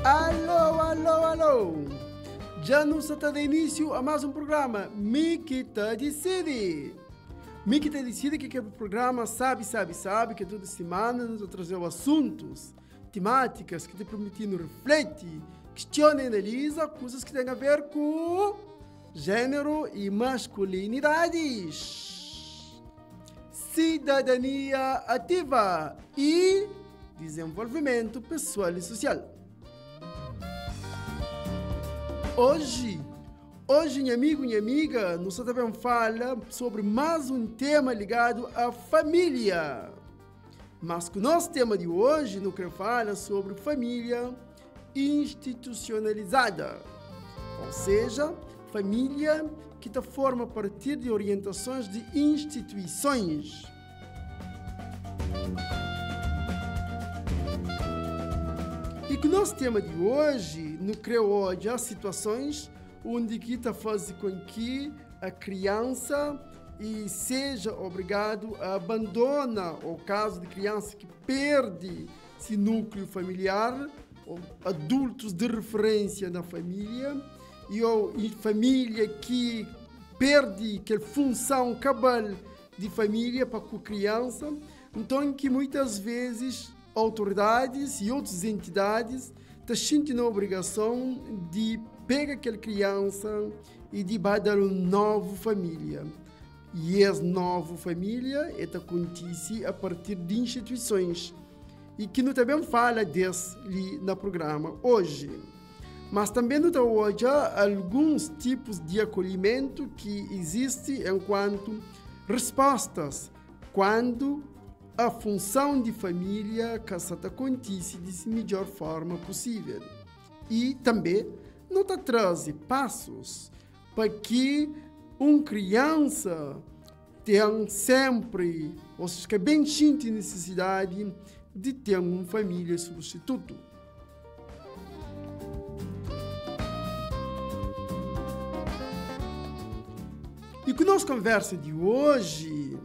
Alô, alô, alô! Já nos está de início a mais um programa Miquita Decide. Miquita Decide que é o programa sabe que toda semana nos traz assuntos, temáticas que te permitindo refletir, questiona e analisa coisas que têm a ver com gênero e masculinidades, cidadania ativa e desenvolvimento pessoal e social. Hoje, minha amigo e minha amiga, nós também fala sobre mais um tema ligado à família. Mas o nosso tema de hoje, não quero falar sobre família institucionalizada. Ou seja, família que te forma a partir de orientações de instituições. E que o nosso tema de hoje, no creio hoje, há situações onde que está fazendo com que a criança seja obrigado a abandonar o caso de criança que perde esse núcleo familiar, ou adultos de referência na família, e família que perde aquela função cabal de família para com a criança, então que muitas vezes autoridades e outras entidades estão sentindo a obrigação de pegar aquela criança e de dar uma nova família. E essa nova família acontece a partir de instituições. E que nós também fala desse no programa hoje. Mas também nós hoje alguns tipos de acolhimento que existem enquanto respostas quando a função de família que acontece de melhor forma possível. E também não traz passos para que uma criança tenha sempre, ou seja, que bem sente necessidade de ter uma família substituto. E com a nossa conversa de hoje,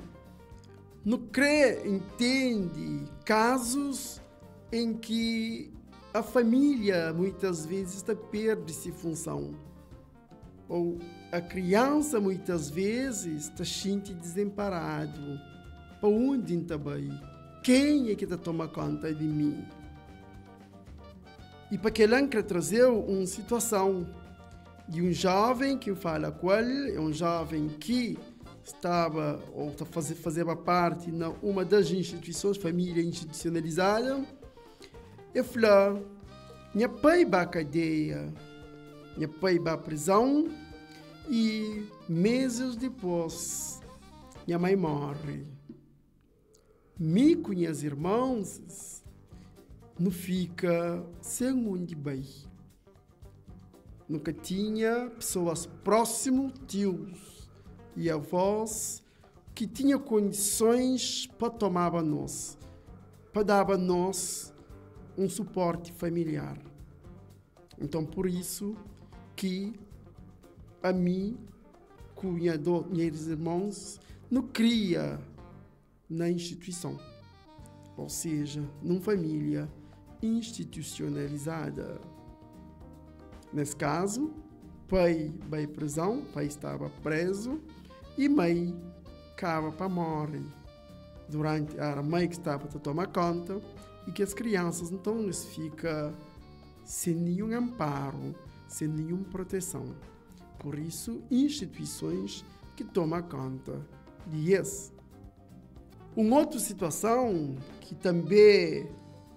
no CRE entende casos em que a família muitas vezes está perde-se função. Ou a criança muitas vezes está sente desamparado. Para onde está bem? Quem é que está toma conta de mim? E para que ele quer trazer uma situação de um jovem que fala com ele, é um jovem que estava ou fazia parte de uma das instituições, família institucionalizada, e falou: minha pai vai à cadeia, minha pai vai à prisão, e meses depois, minha mãe morre. Me com minhas irmãs não fica sem onde bem. Nunca tinha pessoas próximas, tios e avós, que tinha condições para tomar a nós, para dar a nós um suporte familiar. Então, por isso que a mim, com meus irmãos, não cria na instituição, ou seja, numa família institucionalizada. Nesse caso, pai vai à prisão, pai estava preso, e mãe acaba para morrer. Durante a mãe que estava a tomar conta, e que as crianças então ficam sem nenhum amparo, sem nenhuma proteção. Por isso, instituições que tomam conta de isso. Uma outra situação que também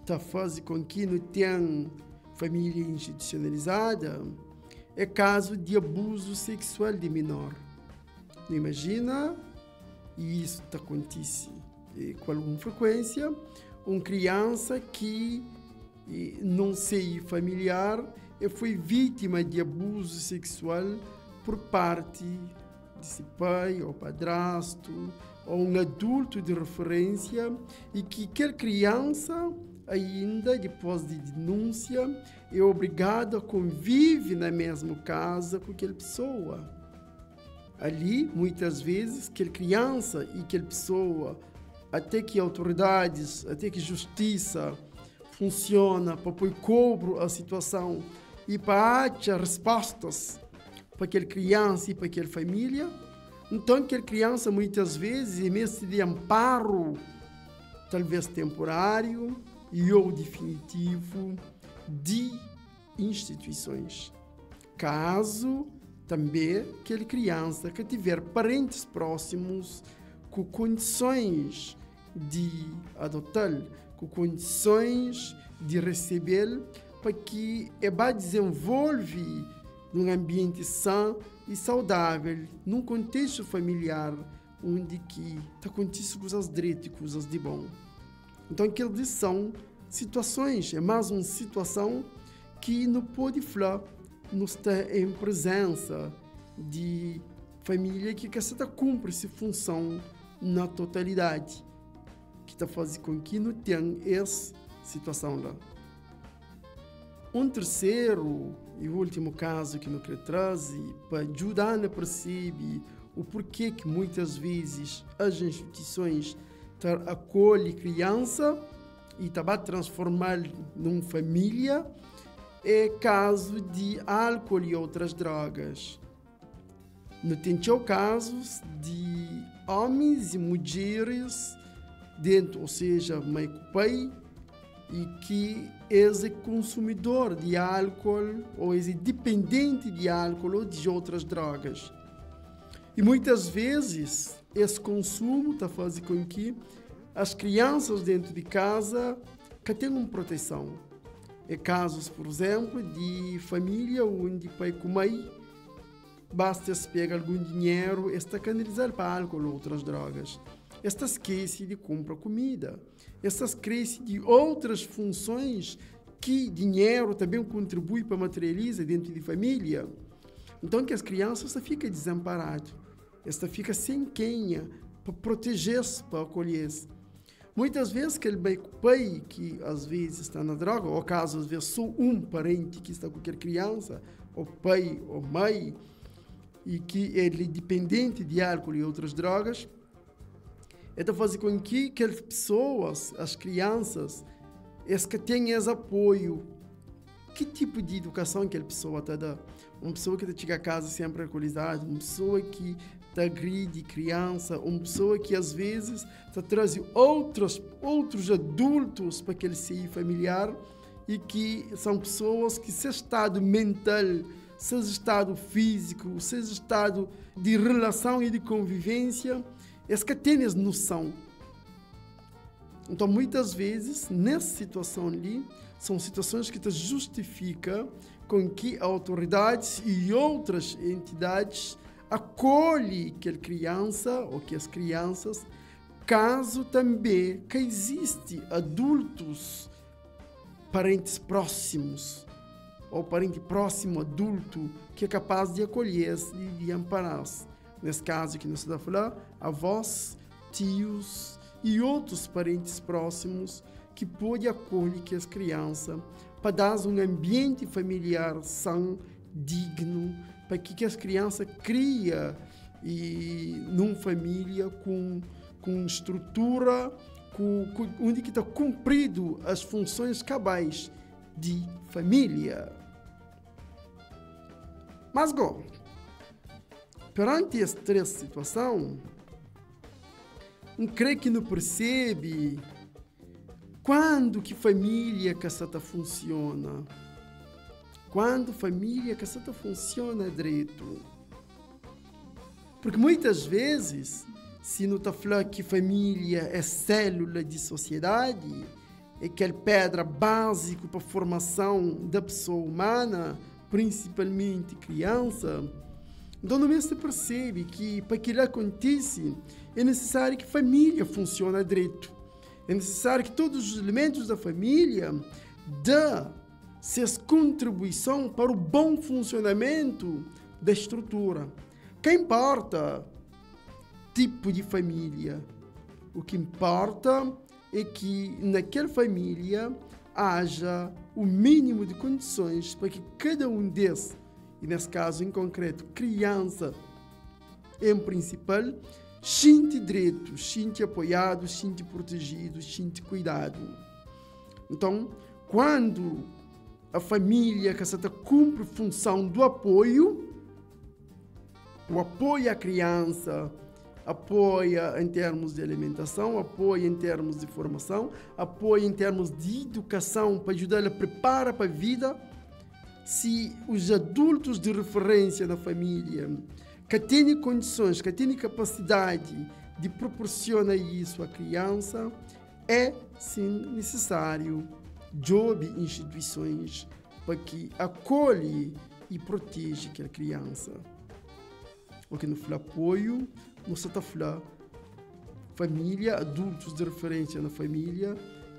está fazendo com que não tenha família institucionalizada é caso de abuso sexual de menor. Não imagina, e isso acontece com alguma frequência, uma criança que não sei familiar e foi vítima de abuso sexual por parte de seu pai ou padrasto ou um adulto de referência, e que aquela criança ainda depois de denúncia é obrigada a conviver na mesma casa com aquela pessoa. Ali, muitas vezes, aquela criança e aquela pessoa, até que autoridades, até que justiça funciona para pôr cobro a situação e para achar respostas para aquela criança e para aquela família. Então, aquela criança, muitas vezes, em vez de amparo, talvez temporário e ou definitivo, de instituições. Caso também aquela criança que tiver parentes próximos com condições de adotá-lo, com condições de recebê-lo, para que ela desenvolva num ambiente sã e saudável, num contexto familiar, onde que está acontecendo coisas direitas e coisas de bom. Então, aquelas são situações, é mais uma situação que não pode falar, não está em presença de família que está cumpre essa função na totalidade, que está fazendo com que não tenha essa situação lá. Um terceiro e último caso que eu quero trazer para ajudar a perceber o porquê que muitas vezes as instituições acolhem criança e também transformar numa família é caso de álcool e outras drogas. Não tem casos de homens e mulheres dentro, ou seja, mãe e pai, e que é consumidor de álcool ou é dependente de álcool ou de outras drogas. E muitas vezes esse consumo está fazendo com que as crianças dentro de casa que tenham proteção. É casos, por exemplo, de família onde pai com mãe basta se pegar algum dinheiro e está canalizado para álcool ou outras drogas. Esta esquece de comprar comida. Esta esquece de outras funções que dinheiro também contribui para materializar dentro de família. Então, que as crianças ficam desamparadas. Esta fica sem quem para proteger-se, para acolher-se. Muitas vezes, aquele pai que às vezes está na droga, ou caso às vezes só um parente que está com aquela criança, ou pai ou mãe, e que ele é dependente de álcool e outras drogas, então faz com que aquelas pessoas, as crianças, que tenham esse apoio. Que tipo de educação aquela pessoa está dando? Uma pessoa que chega a casa sempre alcoolizada, uma pessoa que agride criança, uma pessoa que às vezes traz outros adultos para aquele seio familiar e que são pessoas que seu estado mental, seu estado físico, seu estado de relação e de convivência, que têm essa noção. Então, muitas vezes, nessa situação ali, são situações que justificam com que autoridades e outras entidades acolhem aquela criança ou que as crianças, caso também que existe adultos, parentes próximos, ou parente próximo adulto que é capaz de acolher-se e de amparar-se. Nesse caso que nós estamos a falar, avós, tios e outros parentes próximos que podem acolher que as crianças para dar um ambiente familiar são, digno, para que as crianças criem numa família com estrutura, onde está cumprido as funções cabais de família. Mas, perante essa três situação, eu creio que não percebe quando que família casata funciona. Quando família casata funciona direito. Porque muitas vezes, se não está falando que família é célula de sociedade, é aquela pedra básica para a formação da pessoa humana, principalmente criança, então não se percebe que para que isso aconteça é necessário que a família funcione direito. É necessário que todos os elementos da família dêem suas contribuições para o bom funcionamento da estrutura. Que importa tipo de família? O que importa é que naquela família haja o mínimo de condições para que cada um desses, e nesse caso em concreto, criança em principal, sinta direito, sinta apoiado, sinta protegido, sinta cuidado. Então, quando a família que está cumpre função do apoio, o apoio à criança, apoia em termos de alimentação, apoia em termos de formação, apoia em termos de educação para ajudar a preparar para a vida. Se os adultos de referência da família que têm condições, que têm capacidade de proporcionar isso à criança, é sim necessário job instituições para que acolhe e protege aquela criança. Porque no apoio, não se está falando família, adultos de referência na família,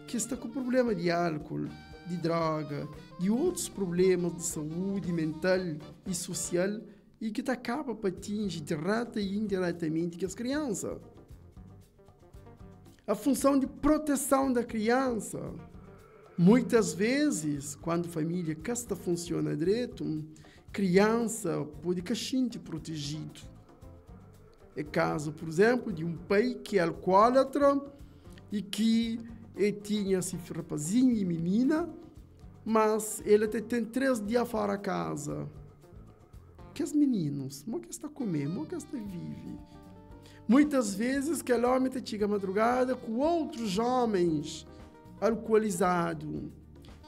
que está com problema de álcool, de droga, de outros problemas de saúde mental e social, e que acaba para atingir direta e indiretamente que as crianças. A função de proteção da criança. Muitas vezes, quando a família casta funciona direito, criança pode cachinte protegido. É caso, por exemplo, de um pai que é alcoólatra e que tinha esse rapazinho e menina, mas ele tem 3 dias fora da casa. Que os meninos, como que está comendo, como que está vive? Muitas vezes que o homem chega à madrugada com outros homens alcoolizados.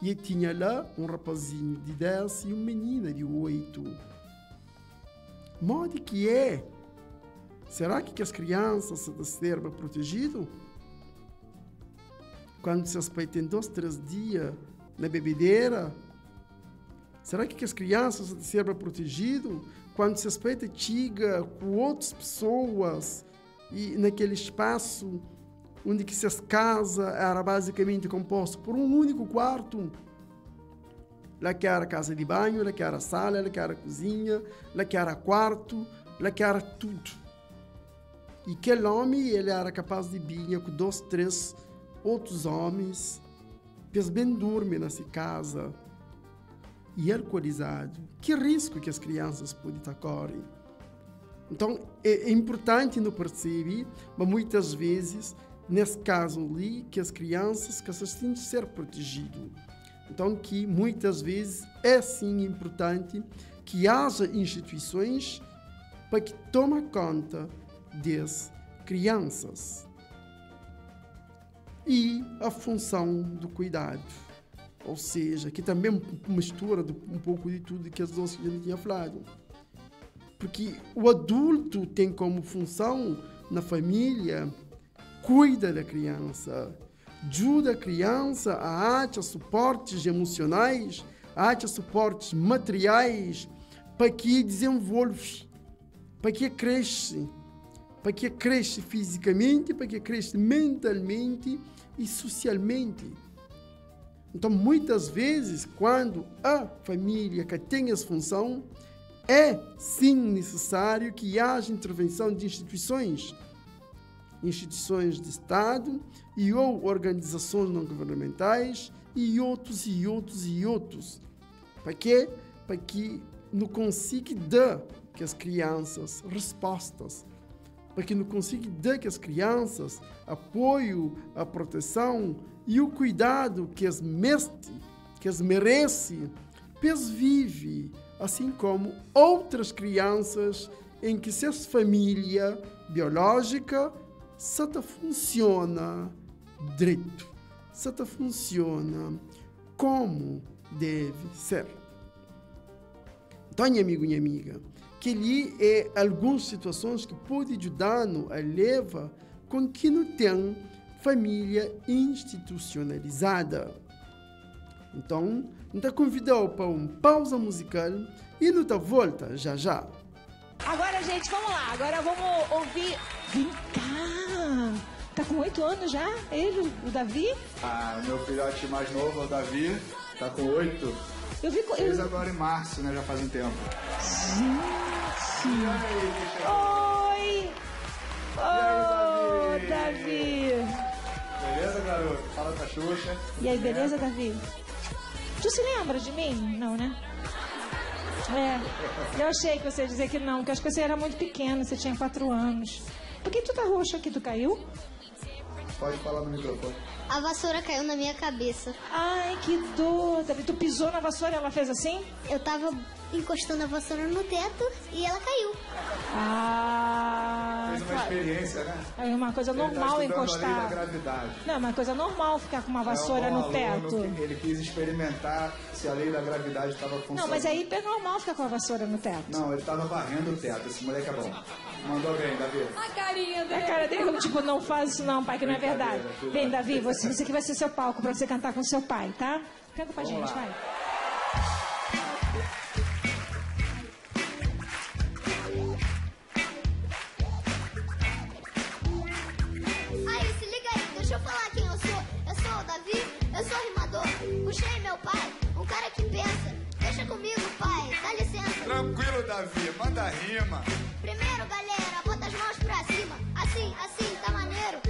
E tinha lá um rapazinho de 10 e uma menina de 8. Modo que é? Será que as crianças se servem protegidas? Quando seus pais têm 2, 3 dias na bebedeira? Será que as crianças se servem protegidas? Quando seus pais chegam com outras pessoas e naquele espaço onde que suas casas era basicamente composta por um único quarto? Lá que era casa de banho, lá que era sala, lá que era cozinha, lá que era quarto, lá que era tudo. E aquele homem, ele era capaz de vir com 2, 3 outros homens, que eles bem dormem nessa casa, e alcoolizado. Que risco que as crianças podem estar correndo? Então, é importante não perceber, mas muitas vezes, nesse caso ali, que as crianças que se têm de ser protegidas. Então, que muitas vezes é sim importante que haja instituições para que tomem conta das crianças. E a função do cuidado, ou seja, que também mistura um pouco de tudo que as duas já tinham falado. Porque o adulto tem como função na família cuida da criança, ajuda a criança a achar suportes emocionais, a achar suportes materiais para que desenvolve, para que cresce, fisicamente, para que cresce mentalmente e socialmente. Então, muitas vezes, quando a família que tem essa função, é sim necessário que haja intervenção de instituições de Estado e ou organizações não governamentais e outros. Para quê? Para que não consiga dar que as crianças respostas, para que não consiga dar que as crianças apoio, a proteção e o cuidado que as merecem, que as vivem, assim como outras crianças em que sua família biológica só funciona direito, só funciona como deve ser. Então, minha amigo e minha amiga, que ali é algumas situações que podem ajudar-nos a levar com que não tem família institucionalizada. Então, nos convidamos para uma pausa musical e nos volta já já. Agora, gente, vamos lá. Agora vamos ouvir... Vem cá! Tá com 8 anos já? Ele, o Davi? Ah, meu filhote mais novo, o Davi, tá com 8. Fez agora em março, né? Já faz um tempo. Gente! Oi! Oi, Davi! Beleza, garoto? Fala com a Xuxa. E aí, beleza, Davi? Tu se lembra de mim? Não, né? Eu achei que você ia dizer que não, porque acho que você era muito pequeno, você tinha 4 anos. Por que tu tá roxo aqui? Tu caiu? Pode falar no microfone. A vassoura caiu na minha cabeça. Ai, que dor. Davi, tu pisou na vassoura e ela fez assim? Eu tava encostando a vassoura no teto e ela caiu. Fez uma experiência, né? É uma coisa normal encostar. A lei da gravidade. Não, é uma coisa normal ficar com uma vassoura no teto. Ele quis experimentar se a lei da gravidade estava funcionando. Não, mas aí é normal ficar com a vassoura no teto. Não, ele estava varrendo o teto. Esse moleque é bom. Mandou bem, Davi. A carinha dele. A cara dele, tipo, não faz isso não, pai, que não é verdade. Vem, Davi, você aqui vai ser seu palco pra você cantar com seu pai, tá? Canta pra gente, vai. Aí, se liga aí, deixa eu falar quem eu sou. Eu sou o Davi, eu sou rimador. Puxei meu pai, um cara que pensa. Deixa comigo, pai, dá licença. Tranquilo, Davi, manda rima. Primeiro, galera, bota as mãos pra cima. Assim, assim, tá maneiro.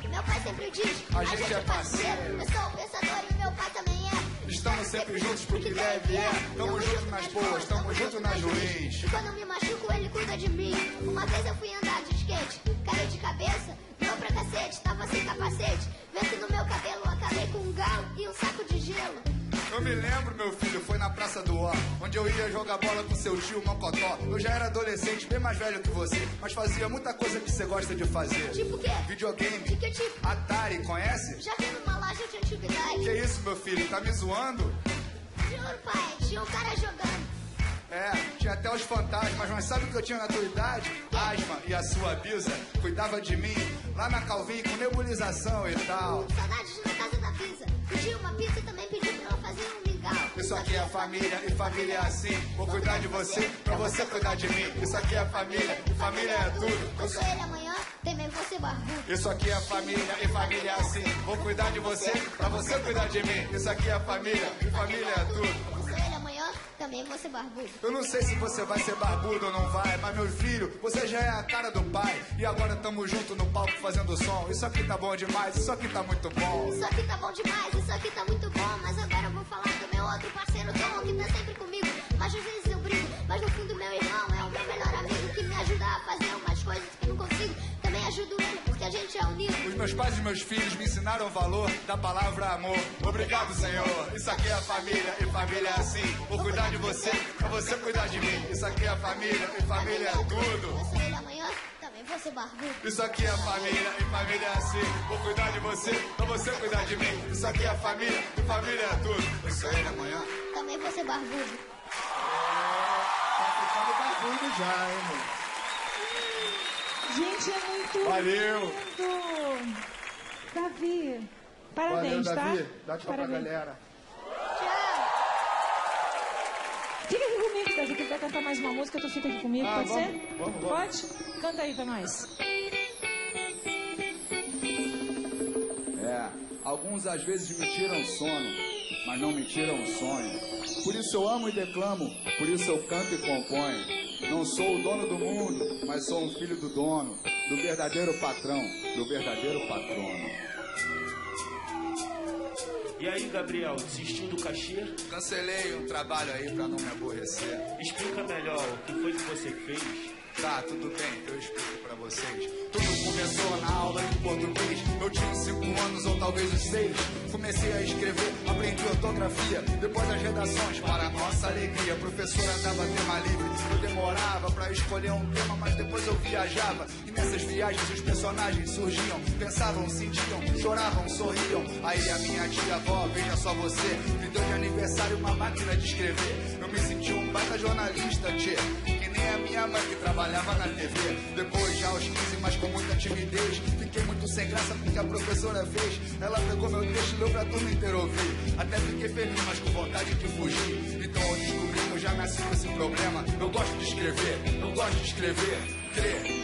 Meu pai sempre diz, a gente é parceiro. Eu sou o pensador e meu pai também é. Estamos sempre juntos pro que deve é. Tamo junto nas boas, tamo junto nas ruins. E quando eu me machuco, ele cuida de mim. Uma vez eu fui andar de skate, caí de cabeça, deu pra cacete, tava sem capacete. Vento no meu cabelo, acabei com um galo e um saco de gelo. Eu me lembro, meu filho, foi na Praça do Ó, onde eu ia jogar bola com seu tio Mocotó. Eu já era adolescente, bem mais velho que você, mas fazia muita coisa que você gosta de fazer. Tipo o quê? Videogame. Que tipo? Atari, conhece? Já vi numa loja de antiguidade. Que isso, meu filho, tá me zoando? Juro, pai, tinha um cara jogando. É, tinha até os fantasmas, mas sabe o que eu tinha na tua idade? Asma e a sua bisa cuidava de mim lá na Calvin com nebulização e tal. Saudades na casa da pizza. Pedi uma pizza e também pedi pra ela fazer um mingau. Isso aqui é família e família é assim. Vou cuidar de você pra você cuidar de mim. Isso aqui é família e família é tudo. Eu sou ele amanhã, também vou ser barbudo. Isso aqui é família e família é assim. Vou cuidar de você pra você cuidar de mim. Isso aqui é família e família é tudo. Eu sou ele amanhã, também vou ser barbudo. Eu não sei se você vai ser barbudo ou não vai, mas meu filho, você já é a cara do pai. E agora tamo junto no palco fazendo som. Isso aqui tá bom demais, isso aqui tá muito bom. Isso aqui tá bom demais, isso aqui tá muito bom. Mas agora eu vou falar do meu outro parceiro Tom, que tá sempre comigo. Mas às vezes eu brigo, mas no fundo meu irmão é o meu melhor amigo, que me ajuda a fazer umas coisas que eu não consigo. Também ajudo ele, porque a gente é unido. Os meus pais e meus filhos me ensinaram o valor da palavra amor. Obrigado, Senhor. Isso aqui é família e família é assim. Vou cuidar de você pra você cuidar de mim. Isso aqui é família e família é tudo. Eu sou ele amanhã, também vou ser barbudo. Isso aqui é família e família é assim. Vou cuidar de você pra você cuidar de mim. Isso aqui é família e família é tudo. Eu sou ele amanhã, também vou ser barbudo. Tá ficando barbudo já, hein, mano? Gente, é muito Valeu. lindo. Davi, parabéns, valeu, Davi. tá? Dá tchau pra galera. Fica aqui comigo, Davi, que vai cantar mais uma música, tu fica aqui comigo, pode ser? Vamos. Pode? Canta aí pra nós. Alguns às vezes me tiram sono, mas não me tiram o sonho. Por isso eu amo e declamo, por isso eu canto e componho. Não sou o dono do mundo, mas sou um filho do dono, do verdadeiro patrão, do verdadeiro patrono. E aí, Gabriel, desistiu do cachê? Cancelei um trabalho aí pra não me aborrecer. Explica melhor o que foi que você fez. Tá, tudo bem, eu explico pra vocês. Tudo começou na aula de português. Eu tinha 5 anos ou talvez uns 6. Comecei a escrever, aprendi ortografia. Depois as redações, para nossa alegria. A professora dava tema livre. Eu demorava pra escolher um tema, mas depois eu viajava. E nessas viagens os personagens surgiam. Pensavam, sentiam, choravam, sorriam. Aí a minha tia-avó, veja só você, me deu de aniversário uma máquina de escrever. Eu me senti um baita jornalista, tchê. A minha mãe que trabalhava na TV. Depois já aos 15, mas com muita timidez. Fiquei muito sem graça porque a professora fez. Ela pegou meu texto e leu pra turma inteira ouvir. Até fiquei feliz, mas com vontade de fugir. Então eu descobri que eu já nasci com esse problema. Eu gosto de escrever, eu gosto de escrever. Crer.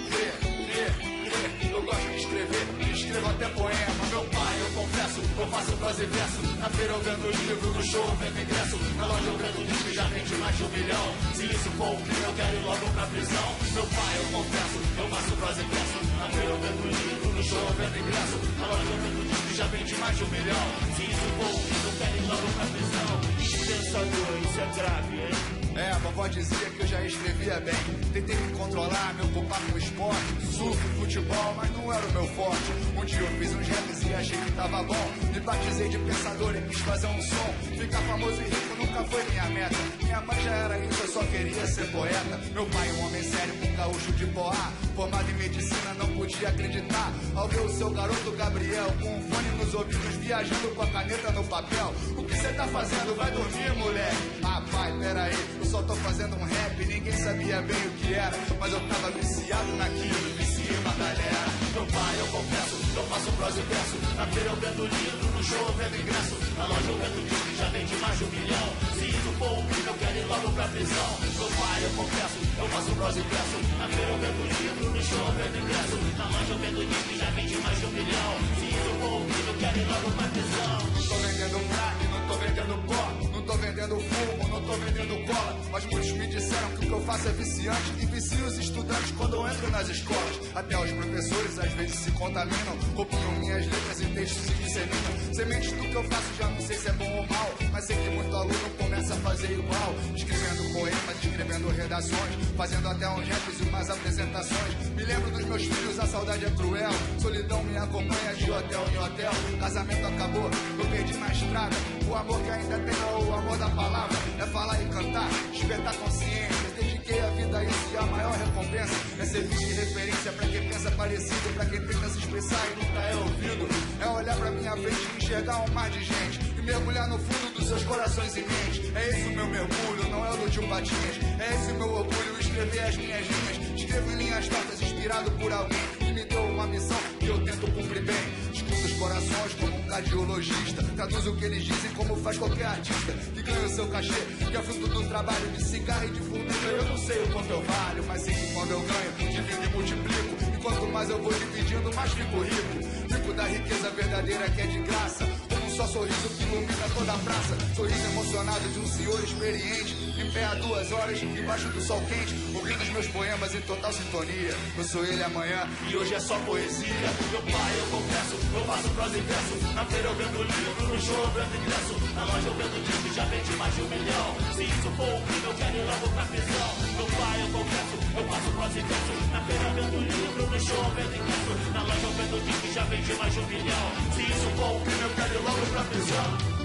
Eu gosto de escrever, escrevo até poema. Meu pai, eu confesso, eu faço prosa e verso. Na feira eu vendo livro, no show eu vendo ingresso. Na loja eu vendo disco e já vende mais de 1 milhão. Se isso for o crime, eu quero ir logo pra prisão. Meu pai, eu confesso, eu faço prosa e verso. Na feira eu vendo livro, no show eu vendo ingresso. Na loja eu vendo disco e já vende mais de 1 milhão. Se isso for o crime, eu quero ir logo pra prisão. Dispensador, isso é grave, hein? A vovó avó dizia que eu já escrevia bem. Tentei me controlar, me ocupar com esporte, surf, futebol, mas não era o meu forte. Um dia eu fiz uns raps e achei que tava bom. Me batizei de pensador e quis fazer um som. Ficar famoso e rico nunca foi minha meta. Minha mãe já era isso, eu só queria ser poeta. Meu pai, um homem sério com gaúcho de Poá, formado em medicina, não podia acreditar ao ver o seu garoto Gabriel com um fone nos ouvidos, viajando com a caneta no papel. O que você tá fazendo? Vai dormir, moleque. Ah, pai, peraí, eu só tô fazendo um rap. Ninguém sabia bem o que era, mas eu tava viciado naquilo, viciei uma galera. Meu pai, eu confesso, eu faço prosa e verso. Na feira eu vendo livro, no show eu vendo ingresso. Na loja eu vendo disco, já vende mais de 1 milhão. Se isso for um crime, eu quero ir logo pra prisão. Meu pai, eu confesso, eu faço prosa e verso. Na feira eu vendo livro, no show eu vendo ingresso. Na loja eu vendo disco, já vende mais de 1 milhão. Se isso for um crime, eu quero ir logo pra prisão. Não tô vendendo crack, não tô vendendo pó, não tô vendendo fumo, não tô vendendo cola. Mas muitos me disseram que o que eu faço é viciante e vicio os estudantes quando eu entro nas escolas. Até os professores às vezes se contaminam, copiam minhas letras e textos se disseminam. Sementes do que eu faço já não sei se é bom ou mal, mas sei que muito aluno começa a fazer igual. Escrevendo poemas, escrevendo redações, fazendo até uns raps e umas apresentações. Me lembro dos meus filhos, a saudade é cruel. Solidão me acompanha de hotel em hotel. Casamento acabou, eu perdi na estrada. O amor que ainda tenho é o amor da palavra. É falar e cantar, despertar consciência. Dediquei a vida a isso e a maior recompensa é servir de referência pra quem pensa parecido, pra quem tenta se expressar e nunca é ouvido. É olhar pra minha frente e enxergar um mar de gente e mergulhar no fundo dos seus corações e mentes. É esse o meu mergulho, não é o do tio Patinhas. É esse o meu orgulho, escrever as minhas linhas. Escrevo em linhas tortas, inspirado por alguém que me deu uma missão que eu tento cumprir bem. Escuto os corações como um cardiologista, traduzo o que eles dizem como faz qualquer artista que ganha o seu cachê, que é fruto do trabalho de cigarro e de fundo. Eu não sei o quanto eu valho, mas sei que quando eu ganho, divido e multiplico. E quanto mais eu vou dividindo, mais fico rico. Rico da riqueza verdadeira que é de graça, como um só sorriso que ilumina toda a praça. Sorriso emocionado de um senhor experiente, em pé há 2 horas, embaixo do sol quente, ouvindo os meus poemas em total sintonia. Eu sou ele amanhã e hoje é só poesia. Meu pai, eu confesso, eu faço prosa e verso. Na feira eu vendo livro, no show eu vendo ingresso. Na loja eu vendo disco, já vende mais de 1 milhão. Se isso for um crime, eu quero ir logo pra prisão. Meu pai, eu confesso, eu faço prosa e verso. Na feira eu vendo livro, no show eu vendo ingresso. Na loja eu vendo disco, já vende mais de 1 milhão. Se isso for um crime, eu quero ir logo pra prisão.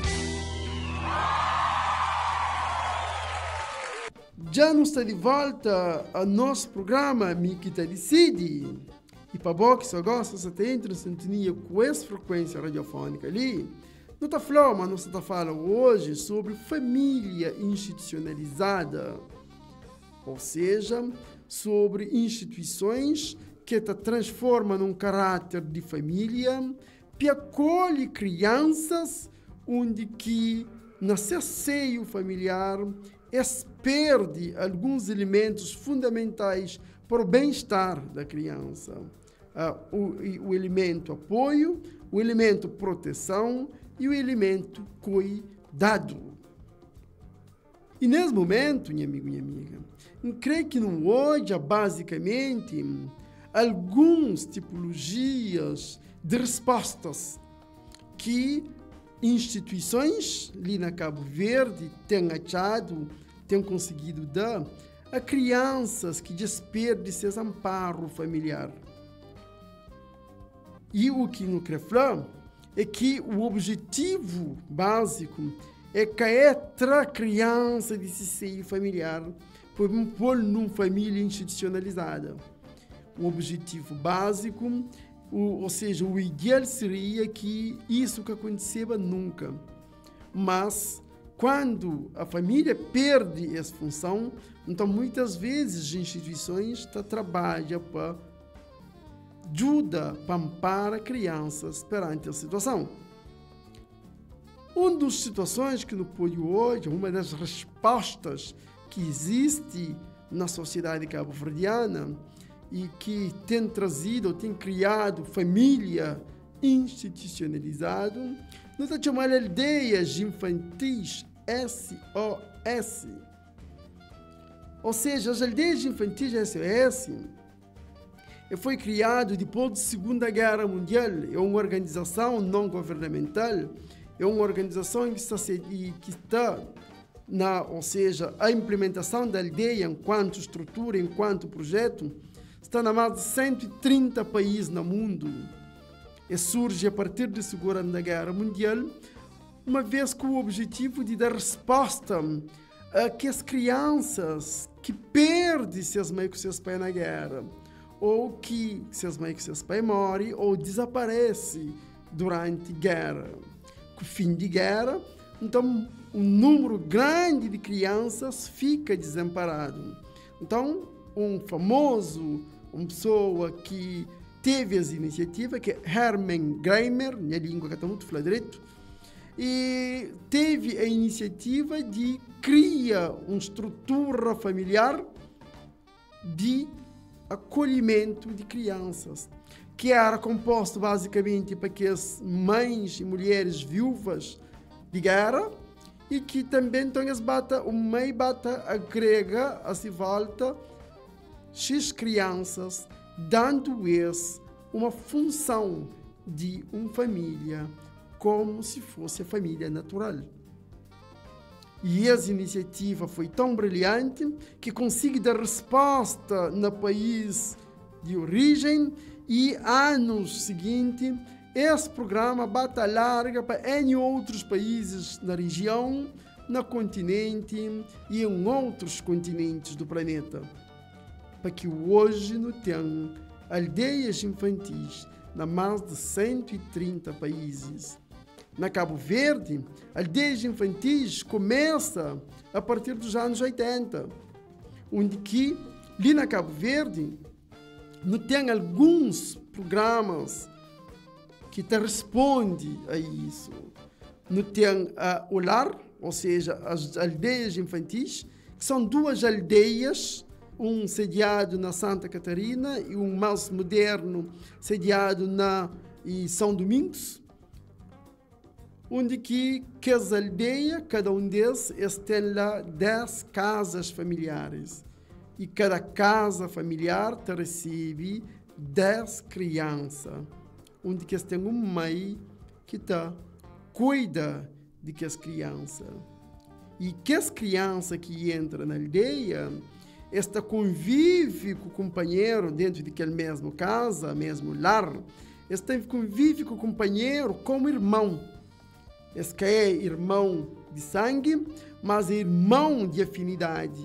Já não está de volta ao nosso programa Miquita Decide. E para você que só gosta, você tem entre em sintonia com essa frequência radiofônica ali. Não está falando, mas nós estamos falando hoje sobre família institucionalizada. Ou seja, sobre instituições que te transformam num caráter de família, que acolhe crianças onde que nascer seio familiar perde alguns elementos fundamentais para o bem-estar da criança. O elemento apoio, o elemento proteção e o elemento cuidado. E nesse momento, meu amigo e minha amiga, eu creio que não hoje, basicamente, algumas tipologias de respostas que instituições ali na Cabo Verde têm achado, têm conseguido dar a crianças que desperdem esse amparo familiar. E o que eu quero falar é que o objetivo básico é cair a criança desse seio familiar para pôr numa família institucionalizada. O objetivo básico, ou seja, o ideal seria que isso que aconteceva nunca. Mas, quando a família perde essa função, então muitas vezes as instituições trabalham para ajudar, para amparar crianças perante a situação. Uma das situações que no pode hoje, uma das respostas que existe na sociedade cabo-verdiana e que tem trazido, tem criado família institucionalizada, nós estamos chamando aldeias infantis, SOS. Ou seja, as aldeias infantis SOS foi criado depois da Segunda Guerra Mundial. É uma organização não governamental, é uma organização que está ou seja, a implementação da aldeia enquanto estrutura, enquanto projeto, está na mais de 130 países no mundo e surge a partir da Segunda Guerra Mundial, uma vez com o objetivo de dar resposta a que as crianças que perdem seus mães e seus pais na guerra, ou que seus mães e seus pais morrem ou desaparecem durante a guerra. Com o fim de guerra, então, um número grande de crianças fica desamparado. Então, uma pessoa que teve essa iniciativa, que é Hermann Greimer, minha língua que está muito falada direito, e teve a iniciativa de criar uma estrutura familiar de acolhimento de crianças, que era composto basicamente para que as mães e mulheres viúvas de guerra e que também tem o meio agrega a se volta X crianças, dando-lhes uma função de uma família como se fosse a família natural. E essa iniciativa foi tão brilhante que conseguiu dar resposta no país de origem e anos seguintes esse programa bata larga para em outros países na região, no continente e em outros continentes do planeta. Para que hoje não tem aldeias infantis na mais de 130 países. Na Cabo Verde, aldeias infantis começa a partir dos anos 80, onde que, ali na Cabo Verde, não tem alguns programas que te responde a isso. Não tem o lar, ou seja, as aldeias infantis, que são duas aldeias, um sediado na Santa Catarina e um mais moderno sediado em São Domingos, onde que as aldeias, cada um deles, tem lá 10 casas familiares. E cada casa familiar te recebe 10 crianças, onde que tem um mãe que cuida de que as crianças. E que as crianças que entram na aldeia, esta convive com o companheiro dentro daquela mesma casa, mesmo lar, esta convive com o companheiro como irmão. Esse que é irmão de sangue, mas é irmão de afinidade.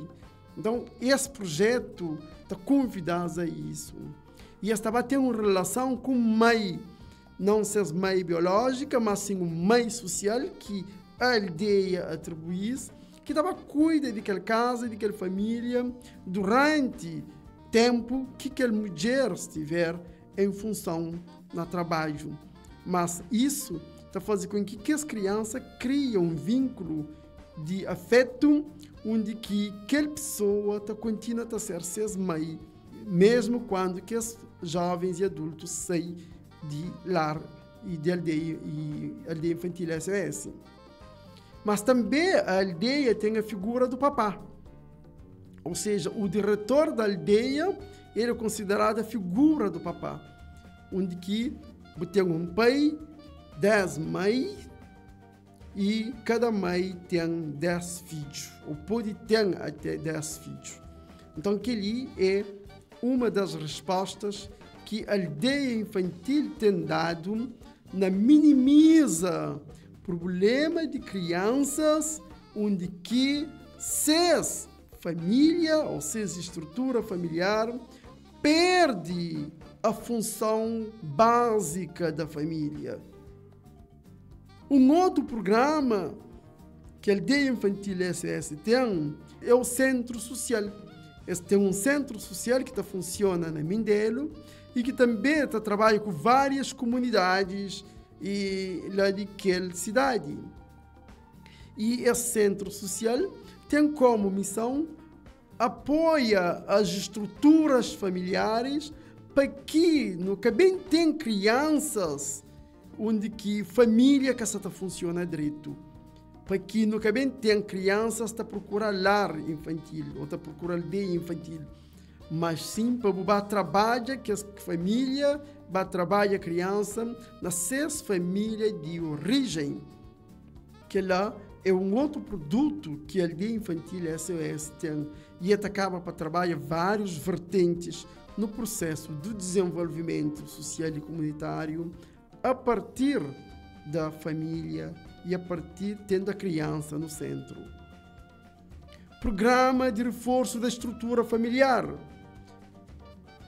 Então, esse projeto está convidado a isso. E esta vai ter uma relação com mãe, não ser mãe biológica, mas sim uma mãe social que a aldeia atribui, que cuida daquela casa, daquela família, durante o tempo que aquela mulher estiver em função no trabalho. Mas isso está fazendo com que as crianças criem um vínculo de afeto, onde que aquela pessoa continua a ser sua mãe, mesmo quando que os jovens e adultos saem de lar e de aldeia, e aldeia infantil SOS. Mas também a aldeia tem a figura do papá. Ou seja, o diretor da aldeia ele é considerado a figura do papá, onde que tem um pai, 10 mães, e cada mãe tem 10 filhos, ou pode ter até 10 filhos. Então, aquele é uma das respostas que a aldeia infantil tem dado na minimiza problema de crianças onde que seus família ou seus estrutura familiar perde a função básica da família. Um outro programa que a aldeia infantil SOS tem é o centro social. Este é um centro social que funciona na Mindelo e que também trabalha com várias comunidades lá daquela cidade. E esse centro social tem como missão apoia as estruturas familiares para que no bem tem crianças onde que família que está funciona direito. Para que no bem tem crianças que procura lar infantil ou procura aldeia infantil. Mas sim para trabalhar que a família trabalha a criança nas suas famílias de origem, que lá é um outro produto que a Aldeia Infantil SOS tem e acaba para trabalhar vários vertentes no processo do desenvolvimento social e comunitário a partir da família e a partir tendo a criança no centro. Programa de reforço da estrutura familiar,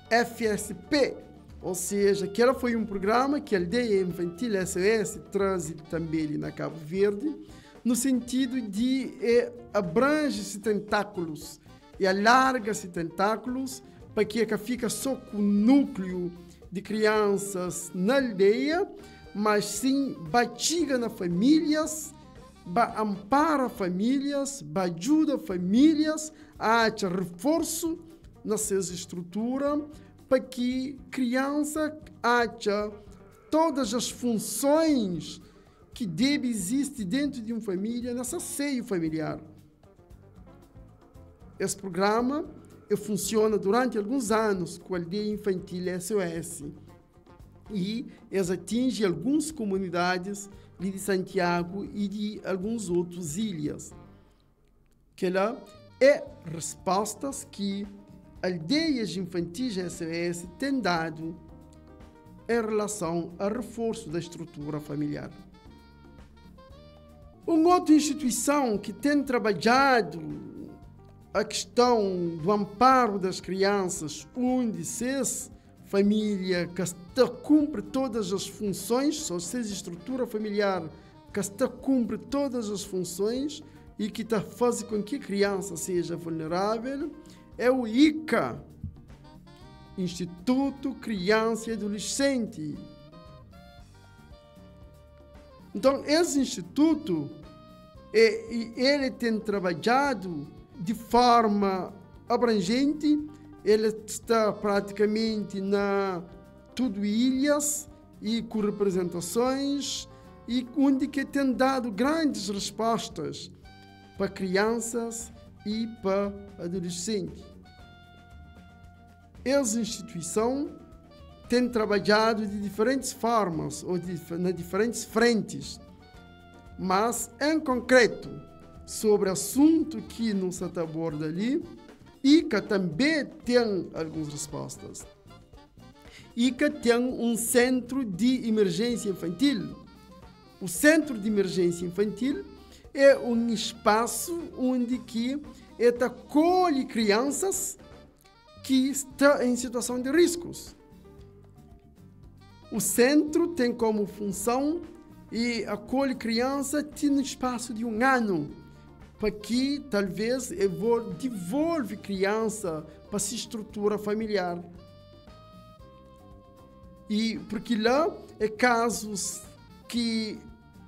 FSP, ou seja, que ela foi um programa que a Aldeia Infantil SOS traz também ali na Cabo Verde, no sentido de abrange-se tentáculos e alarga-se tentáculos para que fica só com o núcleo de crianças na aldeia, mas sim batiga nas famílias, ampara famílias, ajuda famílias a reforço nas suas estruturas para que criança haja todas as funções que deve existir dentro de uma família, nessa seio familiar. Esse programa funciona durante alguns anos com a Aldeia Infantil SOS e eles atingem algumas comunidades de Santiago e de algumas outras ilhas. Que lá respostas que aldeias infantis SOS têm dado em relação ao reforço da estrutura familiar. Uma outra instituição que tem trabalhado a questão do amparo das crianças, onde se família que cumpre todas as funções, ou seja, estrutura familiar que cumpre todas as funções e que faz com que a criança seja vulnerável, é o ICA, Instituto Criança e Adolescente. Então, esse instituto, ele tem trabalhado de forma abrangente, ele está praticamente na tudo ilhas e com representações e onde que tem dado grandes respostas para crianças e para adolescentes. Essa instituição tem trabalhado de diferentes formas ou nas diferentes frentes, mas em concreto sobre o assunto que nos aborda ali, ICA também tem algumas respostas. ICA tem um centro de emergência infantil. O centro de emergência infantil é um espaço onde que acolhe crianças que estão em situação de riscos. O centro tem como função e acolhe criança no espaço de um ano, para que talvez devolve criança para essa estrutura familiar. E porque lá é casos que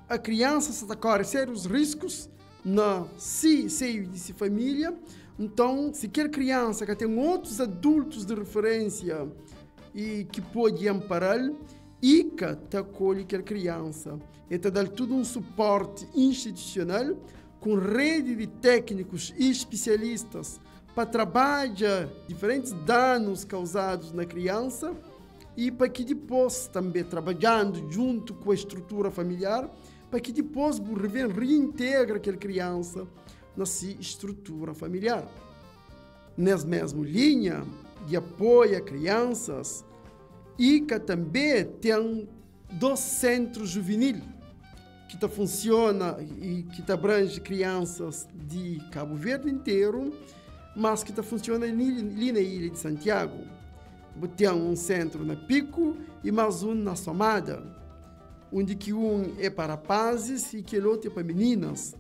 a criança está corre sérios riscos no seio de sua família. Então, se quer criança que tem outros adultos de referência e que pode amparar, ICA acolhe aquela criança e dá todo um suporte institucional com rede de técnicos e especialistas para trabalhar diferentes danos causados na criança e para que depois também trabalhando junto com a estrutura familiar, para que depois reintegra aquela criança na sua estrutura familiar. Nessa mesma linha de apoio a crianças, ICA também tem 2 centros juvenis que funciona e que abrange crianças de Cabo Verde inteiro, mas que funciona ali na ilha de Santiago. Tem um centro na Pico e mais um na Somada, onde que um é para rapazes e que o outro é para meninas.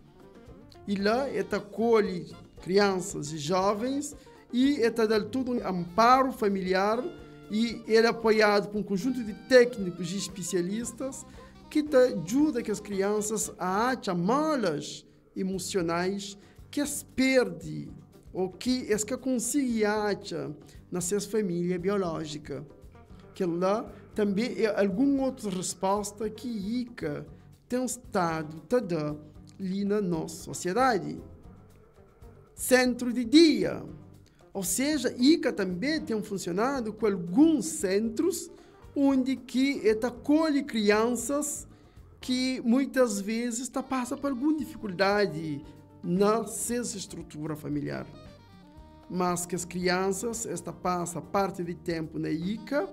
E lá acolhe crianças e jovens e dá todo um amparo familiar e é apoiado por um conjunto de técnicos e especialistas que ajuda as crianças a achar malas emocionais que as perdem ou que as que conseguem achar na sua família biológica. Que lá também é alguma outra resposta que ICA tem estado a dar ali na nossa sociedade. Centro de dia. Ou seja, ICA também tem funcionado com alguns centros onde que acolhe crianças que muitas vezes passa por alguma dificuldade na sua estrutura familiar. Mas que as crianças passam parte do tempo na ICA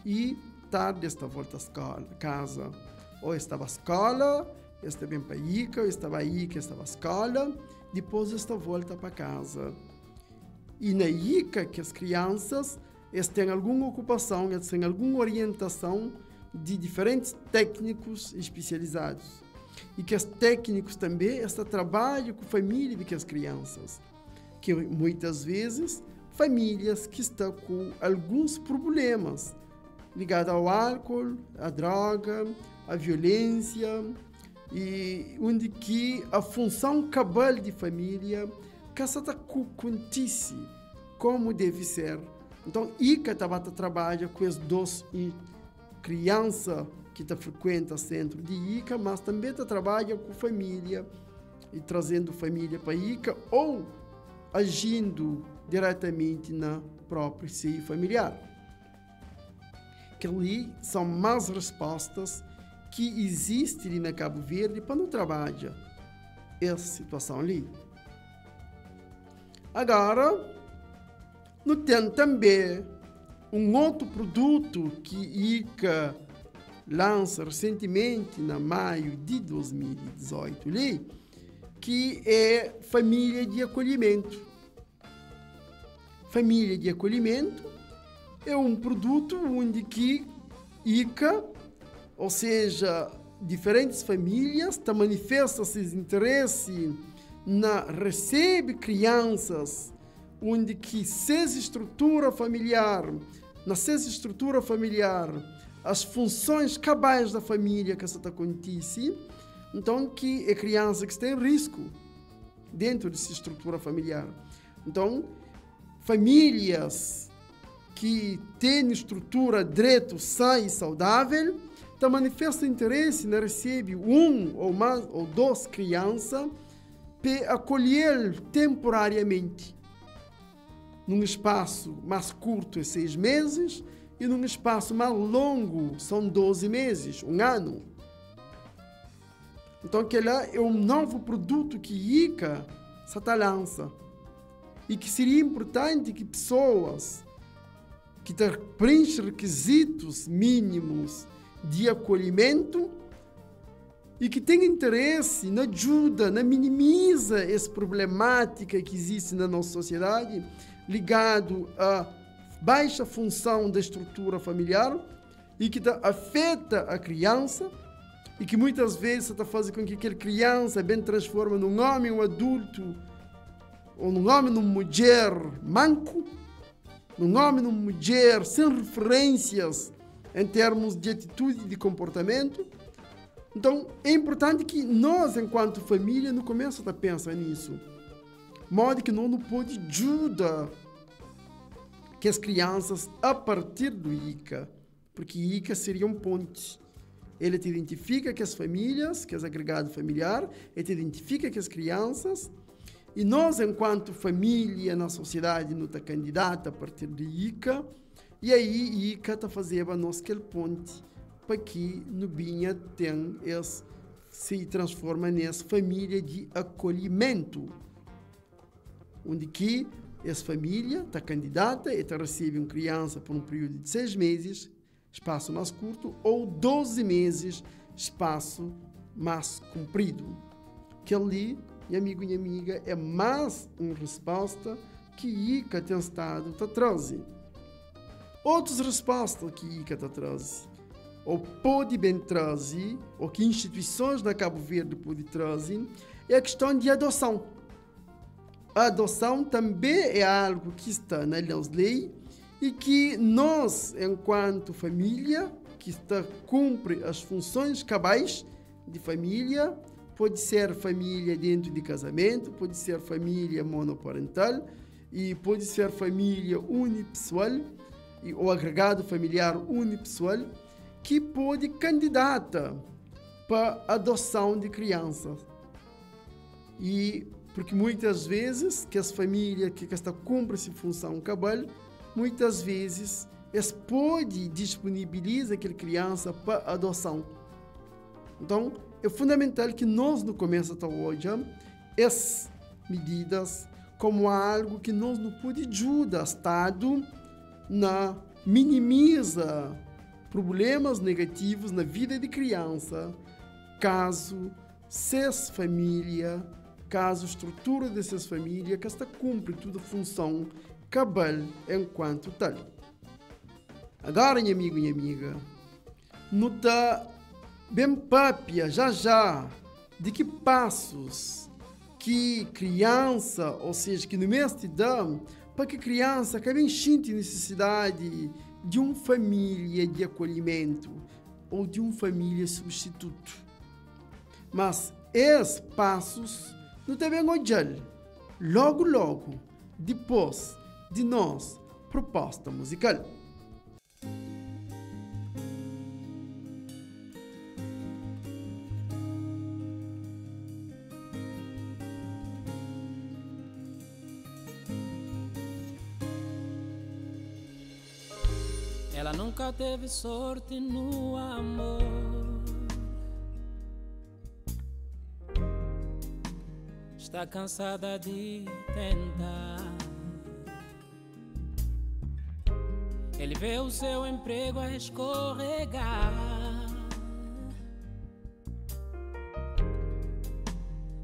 e tarde volta à casa. Ou estava à escola, está bem para a ICA, ou estava aí que estava à escola, depois volta para casa. E na ICA que as crianças têm alguma ocupação, têm alguma orientação de diferentes técnicos especializados. E que os técnicos também trabalham com a família de as crianças. Que muitas vezes, famílias que estão com alguns problemas ligados ao álcool, à droga, à violência, e onde que a função cabal de família que acontece como deve ser. Então, ICA trabalha com as duas crianças que frequentam o centro de ICA, mas também trabalha com família e trazendo família para ICA ou agindo diretamente na própria seio familiar. Que ali são mais respostas que existem ali na Cabo Verde para não trabalhar essa situação ali. Agora, não tem também um outro produto que ICA lança recentemente, na maio de 2018, ali, que é família de acolhimento. Família de acolhimento é um produto onde que ICA, ou seja, diferentes famílias, manifestam seus interesses na recebe crianças onde que na sua estrutura familiar, as funções cabais da família que isso acontece, então que é criança que está em risco dentro dessa estrutura familiar. Então, famílias que têm estrutura direito, sã e saudável, manifestam interesse na receber ou duas crianças para acolher temporariamente num espaço mais curto, 6 meses, e num espaço mais longo, são 12 meses, 1 ano. Então, aquele é um novo produto que ICA lança e que seria importante que pessoas que preenchem requisitos mínimos de acolhimento e que têm interesse na ajuda, na minimiza essa problemática que existe na nossa sociedade, ligado à baixa função da estrutura familiar e que afeta a criança e que muitas vezes está fazendo com que aquela criança bem transforma num homem, um adulto, ou num homem, numa mulher manco, num homem, numa mulher sem referências em termos de atitude e de comportamento. Então, é importante que nós, enquanto família, não comecemos a pensar nisso. De modo que não pode ajudar que as crianças a partir do ICA, porque ICA seria um ponte. Ele te identifica que as famílias, que as agregado familiar, ele te identifica que as crianças, e nós, enquanto família na sociedade, não está candidata a partir do ICA, e aí ICA está fazendo a nós aquele ponte para que no Binha se transforma nessa família de acolhimento, onde que essa família está candidata e recebe uma criança por um período de 6 meses, espaço mais curto, ou 12 meses, espaço mais comprido. Que ali, meu amigo e minha amiga, é mais uma resposta que ICA tem estado a trazer. Outras respostas que ICA traz, ou pode bem trazer, ou que instituições da Cabo Verde podem trazer, é a questão de adoção. A adoção também é algo que está na lei e que nós, enquanto família, que cumpre as funções cabais de família, pode ser família dentro de casamento, pode ser família monoparental e pode ser família unipessoal ou agregado familiar unipessoal, que pode candidata para adoção de crianças. E porque muitas vezes que as famílias que cumprem essa função cabal, muitas vezes eles podem disponibilizar aquela criança para adoção. Então, é fundamental que nós no começo até hoje, essas medidas como algo que nós não pode ajudar o Estado na minimiza problemas negativos na vida de criança, caso essas famílias, caso a estrutura dessas famílias, que está cumpre toda a função cabal enquanto tal. Agora, minha amigo e minha amiga, não está bem papia, já, de que passos que criança, ou seja, que no mês te dão, para que a criança acabe sente necessidade de uma família de acolhimento ou de uma família substituto. Mas esses passos não devem olhar logo, depois de nossa proposta musical. Ela nunca teve sorte no amor. Está cansada de tentar. Ele vê o seu emprego a escorregar.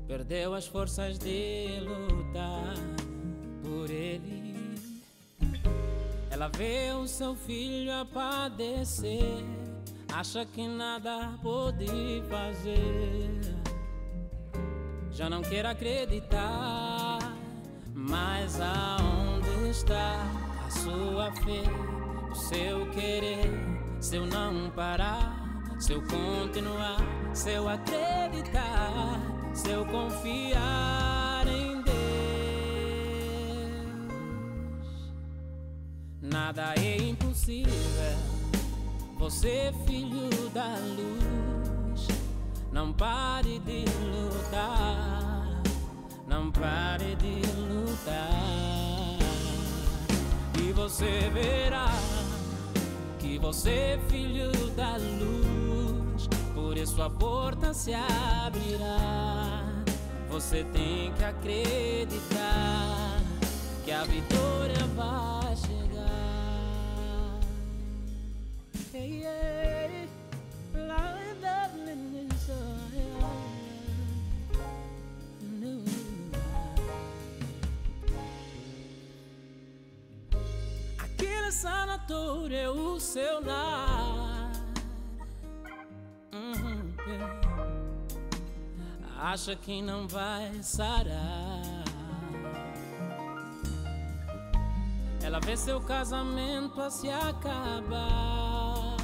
Perdeu as forças de lutar por ele. Ela vê o seu filho a padecer, acha que nada pode fazer. Já não quer acreditar, mas aonde está a sua fé, o seu querer? Se eu não parar, se eu continuar, se eu acreditar, se eu confiar em Deus. Nada é impossível, você filho da luz. Não pare de lutar, não pare de lutar. E você verá que você é filho da luz, por isso a porta se abrirá. Você tem que acreditar que a vitória vai chegar. Hey, hey, aquele sanatório é o seu lar. Acha que não vai sarar. Ela vê seu casamento a se acabar.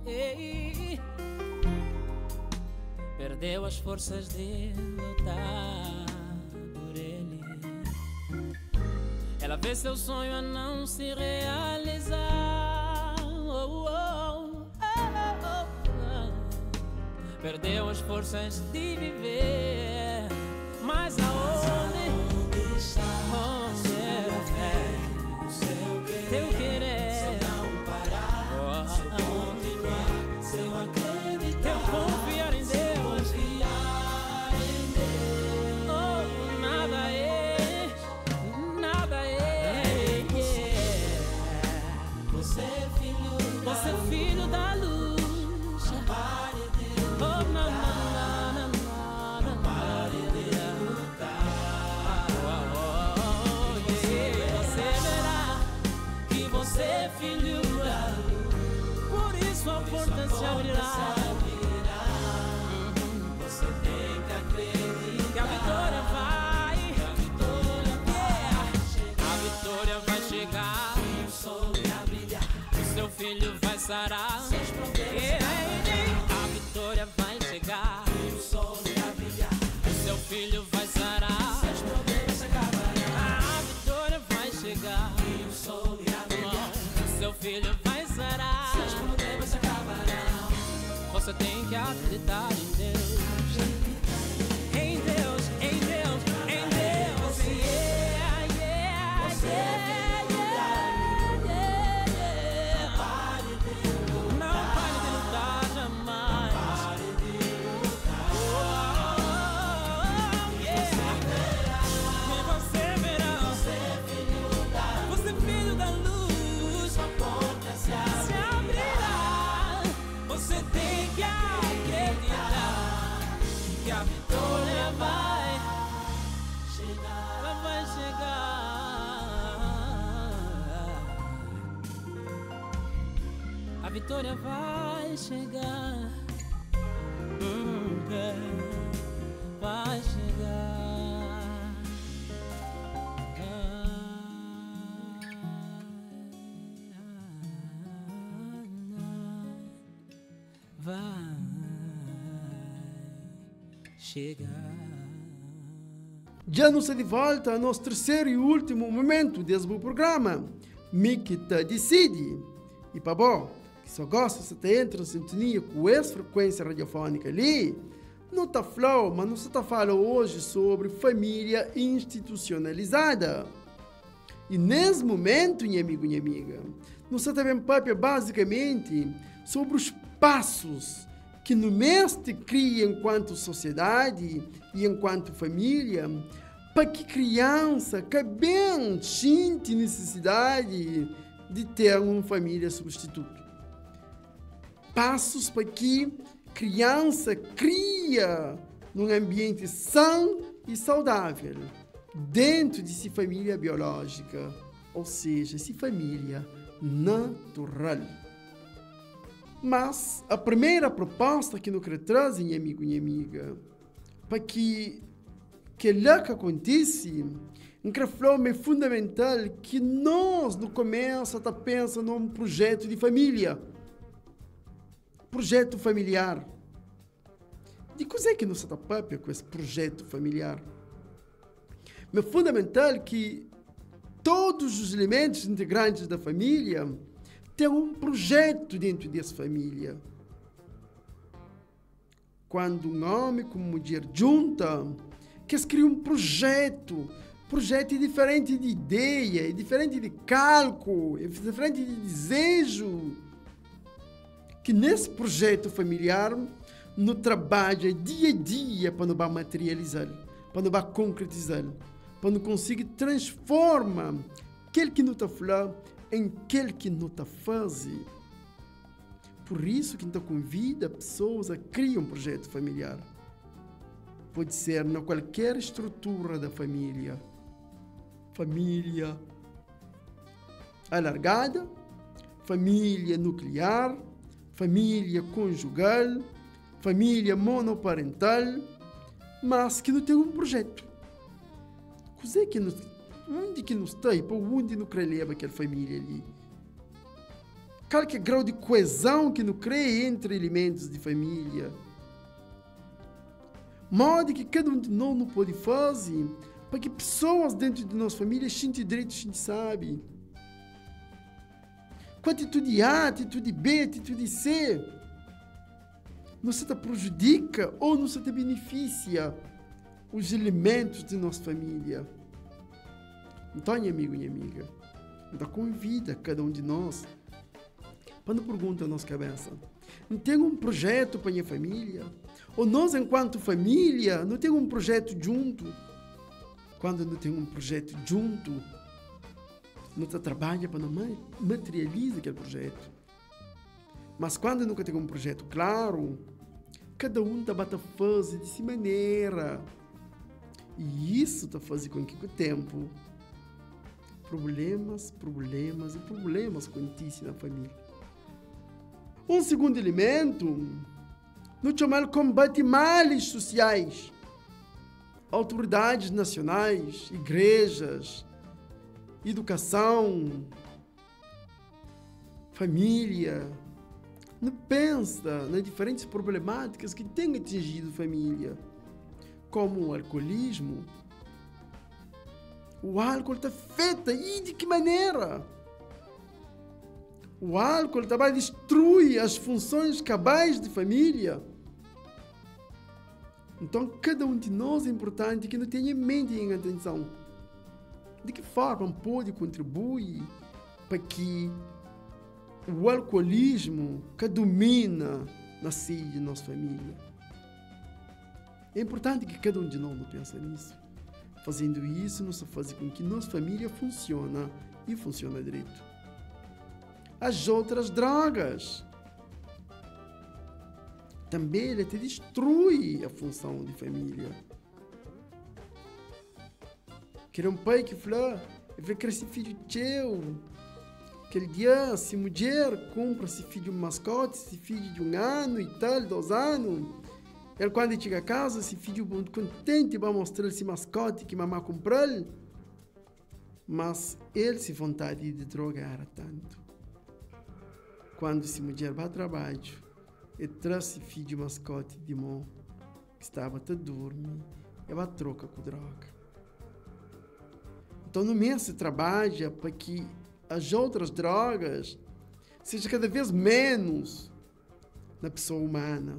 Ei, perdeu as forças de lutar por ele. Ela vê seu sonho a não se realizar. Perdeu as forças de viver. Mas aonde está a sua fé, o seu querer? Se eu não parar, se eu continuar, se eu acreditar, eu confiar em Deus. Oh, nada é. Você é filho da luz. Oh, pare de lutar. Você verá que você é filho da luz, por isso a porta se abrirá. Você tem que acreditar que a vitória vai. A vitória vai chegar. O sol vai brilhar. O seu filho vai sarar. Seus problemas. A vitória vai chegar. O sol vai brilhar. O seu filho vai sarar. Seus problemas acabarão. A vitória vai chegar. O sol vai brilhar. O seu filho vai sarar. Seus problemas acabarão. Você tem que acreditar em Deus. Em Deus, em Deus, em Deus. Yeah, yeah, você yeah. Não pare de lutar jamais. a vitória vai chegar. Vai chegar. Vai chegar. Já nos de volta ao nosso terceiro e último momento desse programa. Mikita decide. E para bom, que só gosta se te entra em sintonia com essa frequência radiofônica ali, não está falando, mas não se está falando hoje sobre família institucionalizada. E nesse momento, minha amigo e minha amiga, não se está vendo papo basicamente sobre os passos que no mês te cria enquanto sociedade e enquanto família, para que criança que bem sente necessidade de ter uma família substituto. Passos para que criança cria num ambiente são e saudável dentro de sua família biológica, ou seja, sua família natural. Mas a primeira proposta que nos traz, minha amigo e minha amiga, para que lá que acontece, é fundamental que nós, no começo, está pensando num projeto de família, projeto familiar. De coisa é que nos está papel com esse projeto familiar? Mas é fundamental que todos os elementos integrantes da família tenham um projeto dentro dessa família. Quando um homem com uma mulher junta, que eles criam um projeto diferente de ideia, diferente de cálculo, diferente de desejo. Que nesse projeto familiar, no trabalho dia a dia para não materializar, para não concretizar, para não conseguir transformar aquele que não está falando em aquele que não está fazendo. Por isso que então convida pessoas a criar um projeto familiar. Pode ser na qualquer estrutura da família. Família alargada, família nuclear, família conjugal, família monoparental, mas que não tem um projeto. Coisa que onde que nos está e para onde não quer levar aquela família ali? Qual que é o grau de coesão que não cria entre elementos de família? Modo que cada um de nós não pode fazer para que pessoas dentro de nossa família sentem direito, a gente sabe. Com atitude A, atitude B, atitude C, não se te prejudica ou não se te beneficia os elementos de nossa família. Então, meu amigo e minha amiga, então convida cada um de nós para não perguntar na nossa cabeça: não tem um projeto para minha família? Ou nós, enquanto família, não temos um projeto junto? Quando não tem um projeto junto, não se trabalha para não materializar aquele projeto. Mas quando nunca tem um projeto claro, cada um está a fazer de si maneira. E isso está fazendo com que com o tempo problemas acontecem na família. Um segundo elemento, no chamar combate males sociais. Autoridades nacionais, igrejas, educação, família, não pensa nas diferentes problemáticas que têm atingido a família, como o alcoolismo. O álcool está feito e de que maneira? O álcool também destrui as funções cabais de família. Então, cada um de nós é importante que não tenha em mente e em atenção de que forma pode contribuir para que o alcoolismo que domina na seio de nossa família. É importante que cada um de nós não pense nisso. Fazendo isso, nós faz com que nossa família funcione e funcione direito. As outras drogas também ele te destrui a função de família. Que um pai que fala, vai crescer filho teu, Aquele dia, se mulher compra esse filho um mascote, esse filho de 1 ano e tal, 2 anos, ele quando chega a casa, esse filho muito contente vai mostrar esse mascote que mamãe comprou, mas ele se vontade de drogar tanto. Quando essa mulher vai ao trabalho, e traz esse filho de mascote de mão, que estava a dormir, ela troca com droga. Então, no mês se trabalha para que as outras drogas sejam cada vez menos na pessoa humana.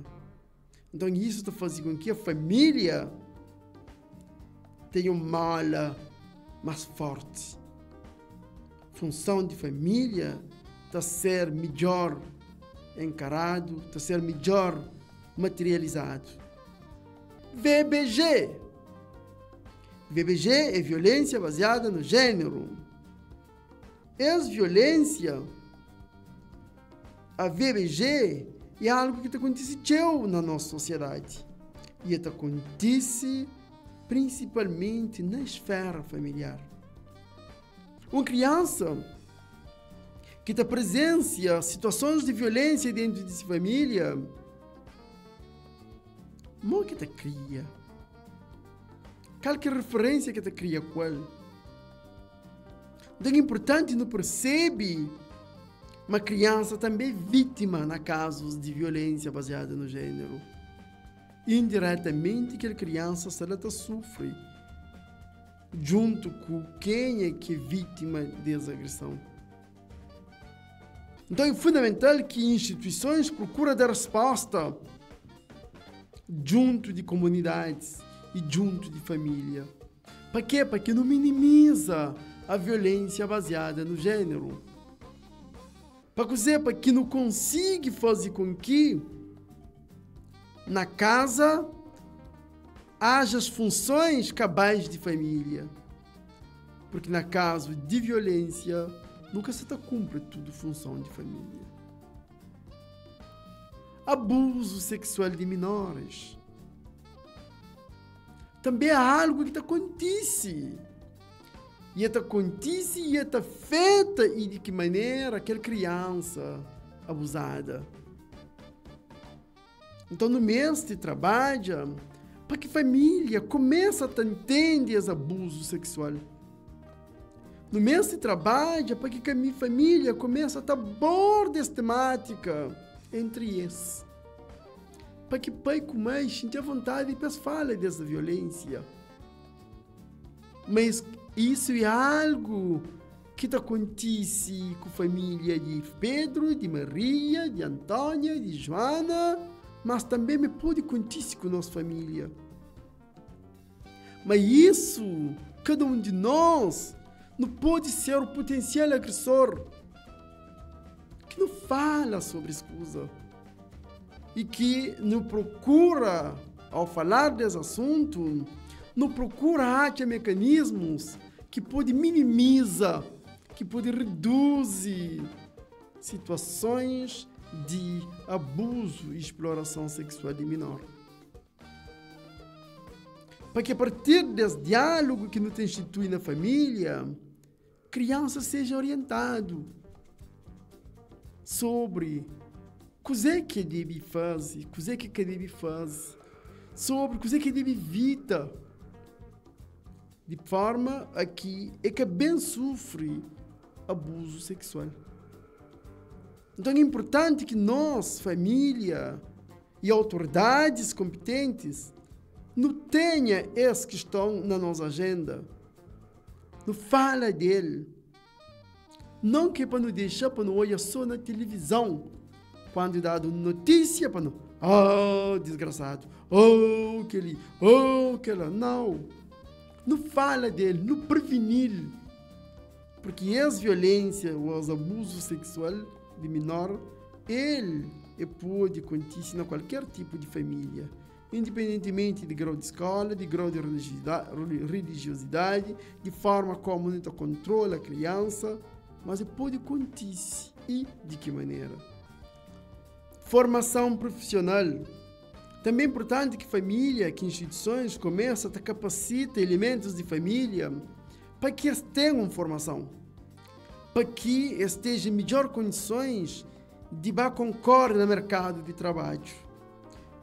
Então, isso está fazendo com que a família tenha uma mala mais forte. A função de família está a ser melhor encarado, está a ser melhor materializado. VBG. VBG é violência baseada no gênero. Ex-violência, a VBG, é algo que aconteceu na nossa sociedade. E acontece principalmente na esfera familiar. Uma criança que presencia situações de violência dentro de sua família, não que cria. Qualquer referência que cria qual. Então é importante não perceber uma criança também vítima na casos de violência baseada no gênero. Indiretamente, aquela criança sofre junto com quem é que é vítima dessa agressão. Então é fundamental que instituições procurem dar resposta junto de comunidades e junto de família. Para quê? Para que não minimiza a violência baseada no gênero. Para que não consiga fazer com que na casa haja as funções cabais de família. Porque na caso de violência, nunca se cumpre tudo função de família. Abuso sexual de menores. Também é algo que acontece. E acontece e afeta e de que maneira aquela criança abusada. Então, no mês de trabalho, para que a família comece a entender esse abuso sexual. No mês de trabalho, para que a minha família comece a abordar essa temática entre eles. Para que pai e mãe sintam vontade de falar dessa violência. Mas isso é algo que acontece com a família de Pedro, de Maria, de Antônia, de Joana, mas também me pode acontecer com a nossa família. Mas isso, cada um de nós, não pode ser o potencial agressor que não fala sobre essa coisa e que não procura, ao falar desse assunto, não procura achar mecanismos que podem minimizar, que podem reduzir situações de abuso e exploração sexual de menor. Para que a partir desse diálogo que nos institui na família, a criança seja orientado sobre o que deve fazer, o que deve fazer, sobre o que deve evitar, de forma a que bem sofre abuso sexual. Então é importante que nós, família e autoridades competentes, não tenha essa questão na nossa agenda. Não fala dele. Não que é para não deixar, para não olhar só na televisão, quando é dado notícia, para não, desgraçado, aquela, não. Não fala dele, não prevenir. Porque as violências ou os abusos sexuais de menor, ele pode acontecer em qualquer tipo de família, independentemente de grau de escola, de grau de religiosidade, de forma como ele controla a criança, mas pode acontecer. E de que maneira? Formação profissional. Também é importante que família, que instituições comecem a capacitar elementos de família para que eles tenham formação. para que esteja em melhor condições de concorrer no mercado de trabalho.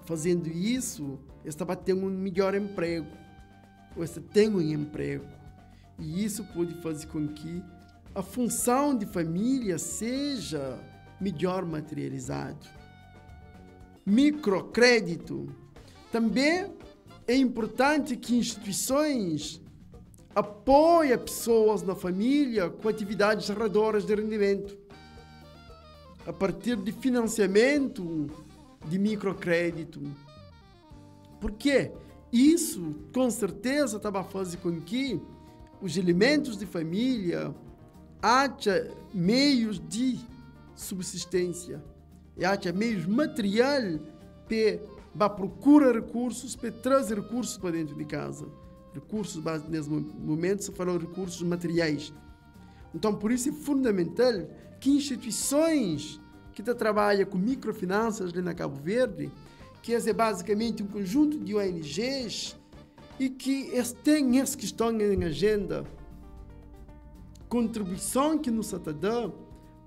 Fazendo isso, esta vai ter um melhor emprego, ou esta tem um emprego. E isso pode fazer com que a função de família seja melhor materializado. Microcrédito. Também é importante que instituições apoiem pessoas na família com atividades geradoras de rendimento, a partir de financiamento de microcrédito. Por quê? Isso, com certeza, vai fazer com que os elementos de família haja meios de subsistência, e haja meios material para procurar recursos, para trazer recursos para dentro de casa. Recursos, nesse momento, se fala de recursos materiais. Então, por isso é fundamental que instituições que trabalham com microfinanças ali na Cabo Verde, que é basicamente um conjunto de ONGs e que têm essa questão em agenda, contribuição que nos dá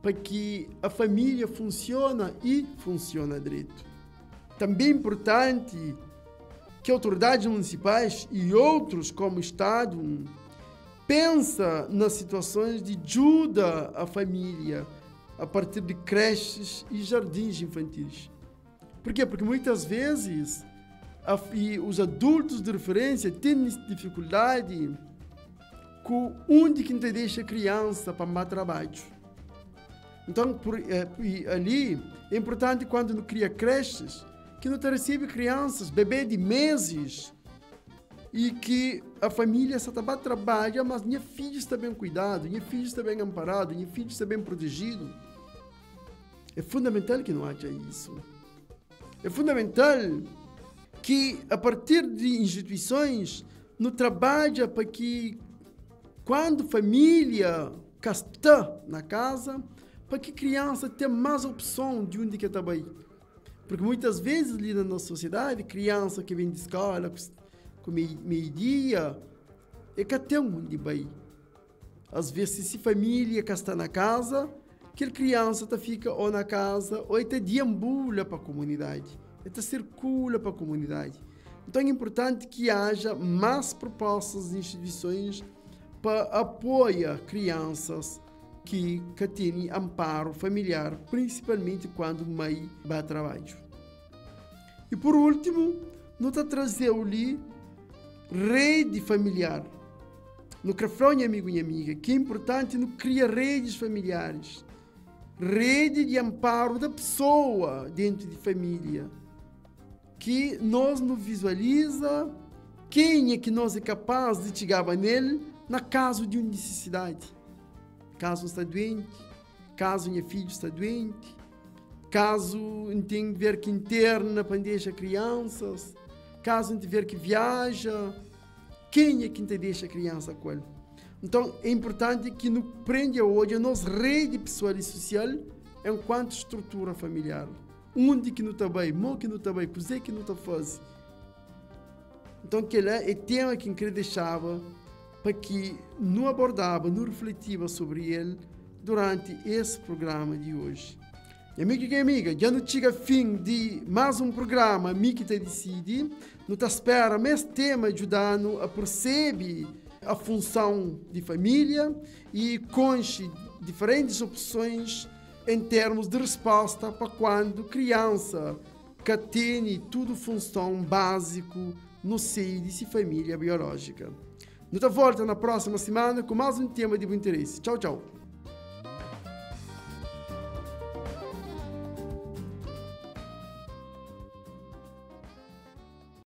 para que a família funcione e funcione direito. Também é importante que autoridades municipais e outros como o Estado pensem nas situações de ajuda à família a partir de creches e jardins infantis. Por quê? Porque muitas vezes os adultos de referência têm dificuldade com onde que não deixa a criança para mais trabalho. Então, ali é importante quando não cria creches, que não recebe crianças, bebê de meses, e que a família só trabalha, mas minha filha está bem cuidado, minha filha está bem amparado, minha filha está bem protegido. É fundamental que não haja isso. É fundamental que, a partir de instituições, não trabalha para que, quando a família está na casa, para que a criança tenha mais opção de onde que está bem. Porque muitas vezes, ali na nossa sociedade, criança que vem de escola com meio-dia, é que tem onde bem. Às vezes, se a família que está na casa, aquela criança fica ou na casa, ou até deambula para a comunidade, até circula para a comunidade. Então, é importante que haja mais propostas de instituições para apoiar crianças que têm amparo familiar, principalmente quando a mãe vai a trabalho. E por último, nós trazemos ali rede familiar. No crafrão, amigo e amiga, que é importante não criar redes familiares, rede de amparo da pessoa dentro de família, que nós não visualiza quem é que nós é capaz de chegar nele na caso de uma necessidade. Caso está doente, caso minha filha está doente, caso tem que ver que interna para deixar crianças, caso tiver que viaja, quem é que te deixa a criança com ele? Então, é importante que nos prenda hoje a nossa rede pessoal e social enquanto estrutura familiar. Onde que não está bem, como que não está bem, coisa que não está fazendo. Então, que é tema que eu queria deixar para que não abordava, não refletiva sobre ele durante esse programa de hoje. E amigo e amiga, já não chega fim de mais um programa, Mi que te decide, não te espera mais tema ajudando a perceber a função de família e conche diferentes opções em termos de resposta para quando criança que tem tudo função básico no seio de sua família biológica. Nos volta na próxima semana com mais um tema de bom interesse. Tchau, tchau.